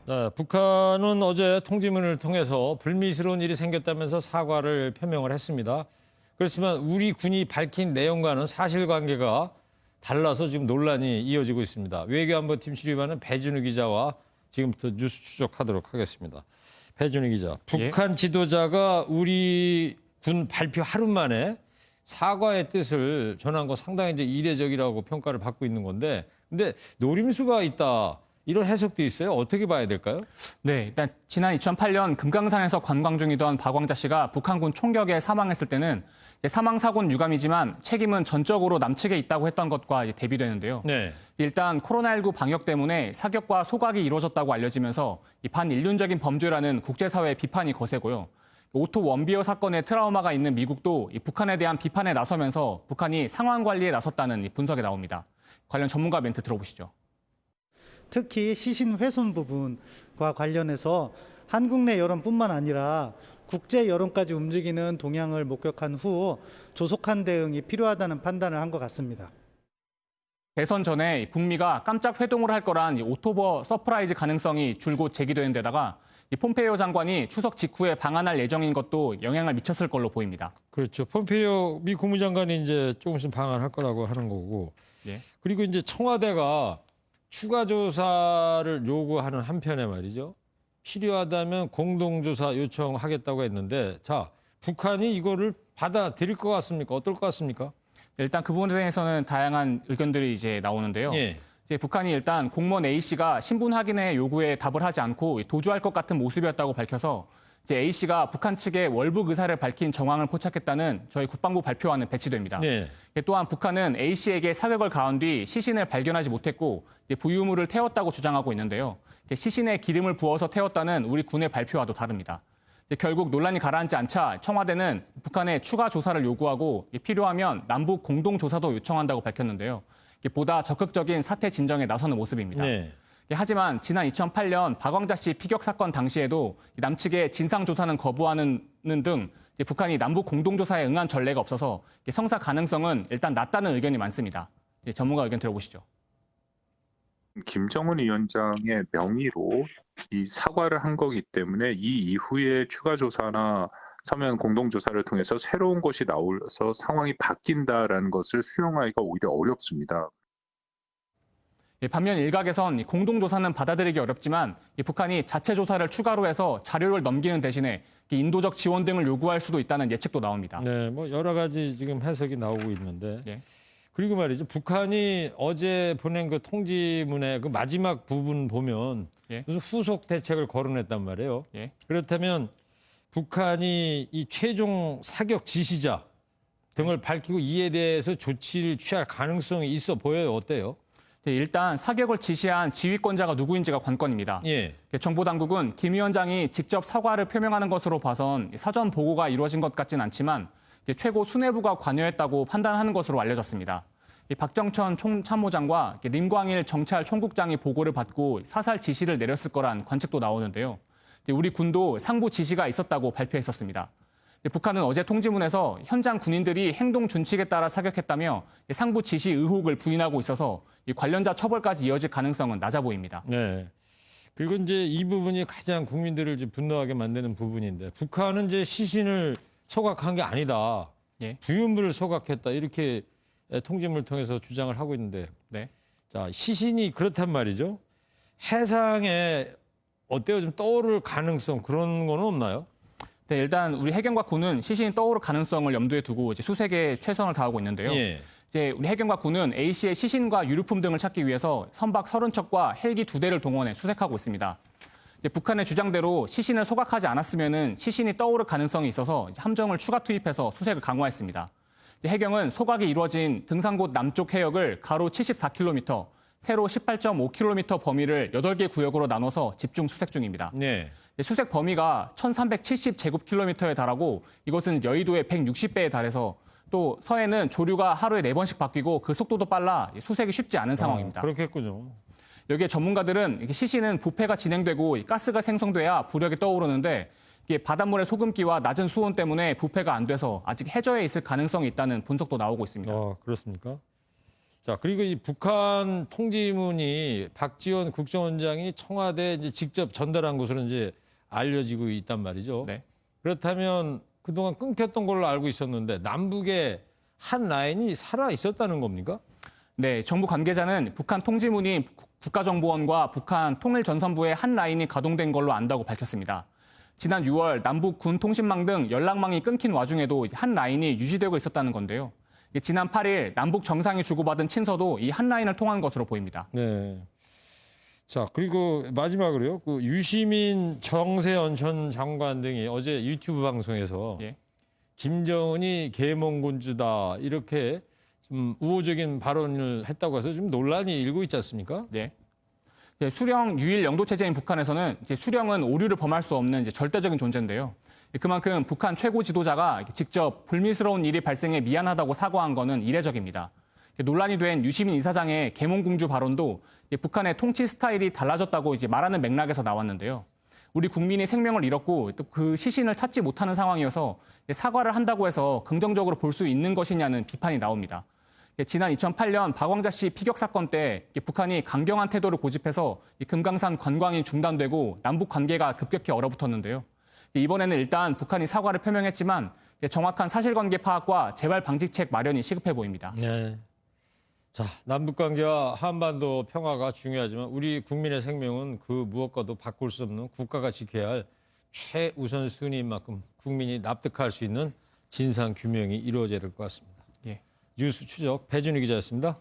네, 북한은 어제 통지문을 통해서 불미스러운 일이 생겼다면서 사과를 표명을 했습니다. 그렇지만 우리 군이 밝힌 내용과는 사실관계가 달라서 지금 논란이 이어지고 있습니다. 외교안보팀 출입하는 배준우 기자와 지금부터 뉴스 추적하도록 하겠습니다. 배준우 기자, 북한 지도자가 우리 군 발표 하루 만에 사과의 뜻을 전한 거 상당히 이제 이례적이라고 평가를 받고 있는 건데, 근데 노림수가 있다. 이런 해석도 있어요. 어떻게 봐야 될까요? 네, 일단 지난 2008년 금강산에서 관광 중이던 박광자 씨가 북한군 총격에 사망했을 때는 사망 사고는 유감이지만 책임은 전적으로 남측에 있다고 했던 것과 대비되는데요. 네. 일단 코로나19 방역 때문에 사격과 소각이 이루어졌다고 알려지면서 반인륜적인 범죄라는 국제사회의 비판이 거세고요. 오토 원비어 사건의 트라우마가 있는 미국도 북한에 대한 비판에 나서면서 북한이 상황 관리에 나섰다는 분석이 나옵니다. 관련 전문가 멘트 들어보시죠. 특히 시신 훼손 부분과 관련해서 한국 내 여론뿐만 아니라 국제 여론까지 움직이는 동향을 목격한 후 조속한 대응이 필요하다는 판단을 한 것 같습니다. 대선 전에 북미가 깜짝 회동을 할 거란 오토버 서프라이즈 가능성이 줄곧 제기되는 데다가 폼페이오 장관이 추석 직후에 방한할 예정인 것도 영향을 미쳤을 걸로 보입니다. 그렇죠. 폼페이오 미 국무장관이 이제 조금씩 방한할 거라고 하는 거고. 예. 그리고 이제 청와대가 추가 조사를 요구하는 한편에 말이죠. 필요하다면 공동조사 요청하겠다고 했는데, 자, 북한이 이거를 받아들일 것 같습니까? 어떨 것 같습니까? 일단 그 부분에 대해서는 다양한 의견들이 이제 나오는데요. 예. 이제 북한이 일단 공무원 A씨가 신분 확인의 요구에 답을 하지 않고 도주할 것 같은 모습이었다고 밝혀서 이제 A씨가 북한 측의 월북 의사를 밝힌 정황을 포착했다는 저희 국방부 발표와는 배치됩니다. 네. 또한 북한은 A씨에게 사격을 가한 뒤 시신을 발견하지 못했고 부유물을 태웠다고 주장하고 있는데요. 시신에 기름을 부어서 태웠다는 우리 군의 발표와도 다릅니다. 결국 논란이 가라앉지 않자 청와대는 북한에 추가 조사를 요구하고 필요하면 남북 공동조사도 요청한다고 밝혔는데요. 보다 적극적인 사태 진정에 나서는 모습입니다. 네. 하지만 지난 2008년 박광자 씨 피격 사건 당시에도 남측의 진상조사는 거부하는 등 북한이 남북 공동조사에 응한 전례가 없어서 성사 가능성은 일단 낮다는 의견이 많습니다. 전문가 의견 들어보시죠. 김정은 위원장의 명의로 이 사과를 한 거기 때문에 이 이후에 추가 조사나 서면 공동조사를 통해서 새로운 것이 나와서 상황이 바뀐다라는 것을 수용하기가 오히려 어렵습니다. 반면 일각에선 공동조사는 받아들이기 어렵지만 북한이 자체 조사를 추가로 해서 자료를 넘기는 대신에 인도적 지원 등을 요구할 수도 있다는 예측도 나옵니다. 네, 뭐 여러 가지 지금 해석이 나오고 있는데. 예. 그리고 말이죠. 북한이 어제 보낸 그 통지문의 그 마지막 부분 보면 예. 무슨 후속 대책을 거론했단 말이에요. 예. 그렇다면 북한이 이 최종 사격 지시자 등을 밝히고 이에 대해서 조치를 취할 가능성이 있어 보여요. 어때요? 네, 일단 사격을 지시한 지휘권자가 누구인지가 관건입니다. 예. 정보당국은 김 위원장이 직접 사과를 표명하는 것으로 봐선 사전 보고가 이루어진 것 같진 않지만 최고 수뇌부가 관여했다고 판단하는 것으로 알려졌습니다. 박정천 총참모장과 림광일 정찰 총국장이 보고를 받고 사살 지시를 내렸을 거란 관측도 나오는데요. 우리 군도 상부 지시가 있었다고 발표했었습니다. 북한은 어제 통지문에서 현장 군인들이 행동 준칙에 따라 사격했다며 상부 지시 의혹을 부인하고 있어서 관련자 처벌까지 이어질 가능성은 낮아 보입니다. 네. 그리고 이제 이 부분이 가장 국민들을 이제 분노하게 만드는 부분인데 북한은 이제 시신을 소각한 게 아니다. 예. 부유물을 소각했다. 이렇게 통지문을 통해서 주장을 하고 있는데. 네. 자, 시신이 그렇단 말이죠. 해상에 어때요? 좀 떠오를 가능성 그런 거는 없나요? 네, 일단 우리 해경과 군은 시신이 떠오를 가능성을 염두에 두고 이제 수색에 최선을 다하고 있는데요. 예. 이제 우리 해경과 군은 A씨의 시신과 유류품 등을 찾기 위해서 선박 30척과 헬기 2대를 동원해 수색하고 있습니다. 북한의 주장대로 시신을 소각하지 않았으면 시신이 떠오를 가능성이 있어서 함정을 추가 투입해서 수색을 강화했습니다. 해경은 소각이 이루어진 등산곳 남쪽 해역을 가로 74km, 세로 18.5km 범위를 8개 구역으로 나눠서 집중 수색 중입니다. 네. 수색 범위가 1370제곱킬로미터에 달하고 이것은 여의도의 160배에 달해서 또 서해는 조류가 하루에 4번씩 바뀌고 그 속도도 빨라 수색이 쉽지 않은 상황입니다. 그렇겠군요. 여기에 전문가들은 시신은 부패가 진행되고 가스가 생성돼야 부력이 떠오르는데 이게 바닷물의 소금기와 낮은 수온 때문에 부패가 안 돼서 아직 해저에 있을 가능성이 있다는 분석도 나오고 있습니다. 그렇습니까? 자, 그리고 이 북한 통지문이 박지원 국정원장이 청와대에 이제 직접 전달한 것으로 이제 알려지고 있단 말이죠. 네. 그렇다면 그동안 끊겼던 걸로 알고 있었는데 남북에 한 라인이 살아 있었다는 겁니까? 네, 정부 관계자는 북한 통지문이 국가정보원과 북한 통일전선부의 한 라인이 가동된 걸로 안다고 밝혔습니다. 지난 6월 남북 군 통신망 등 연락망이 끊긴 와중에도 한 라인이 유지되고 있었다는 건데요. 지난 8일 남북 정상이 주고받은 친서도 이 한 라인을 통한 것으로 보입니다. 네. 자, 그리고 마지막으로요. 그 유시민 정세현 전 장관 등이 어제 유튜브 방송에서 예. 김정은이 계몽군주다 이렇게 좀 우호적인 발언을 했다고 해서 좀 논란이 일고 있지 않습니까? 네. 수령 유일 영도 체제인 북한에서는 수령은 오류를 범할 수 없는 절대적인 존재인데요. 그만큼 북한 최고 지도자가 직접 불미스러운 일이 발생해 미안하다고 사과한 것은 이례적입니다. 논란이 된 유시민 이사장의 계몽공주 발언도 북한의 통치 스타일이 달라졌다고 말하는 맥락에서 나왔는데요. 우리 국민이 생명을 잃었고 또 그 시신을 찾지 못하는 상황이어서 사과를 한다고 해서 긍정적으로 볼 수 있는 것이냐는 비판이 나옵니다. 지난 2008년 박왕자 씨 피격 사건 때 북한이 강경한 태도를 고집해서 금강산 관광이 중단되고 남북 관계가 급격히 얼어붙었는데요. 이번에는 일단 북한이 사과를 표명했지만 정확한 사실관계 파악과 재발 방지책 마련이 시급해 보입니다. 네. 자, 남북 관계와 한반도 평화가 중요하지만 우리 국민의 생명은 그 무엇과도 바꿀 수 없는 국가가 지켜야 할 최우선 순위인 만큼 국민이 납득할 수 있는 진상 규명이 이루어져야 될 것 같습니다. 예. 뉴스 추적 배준희 기자였습니다.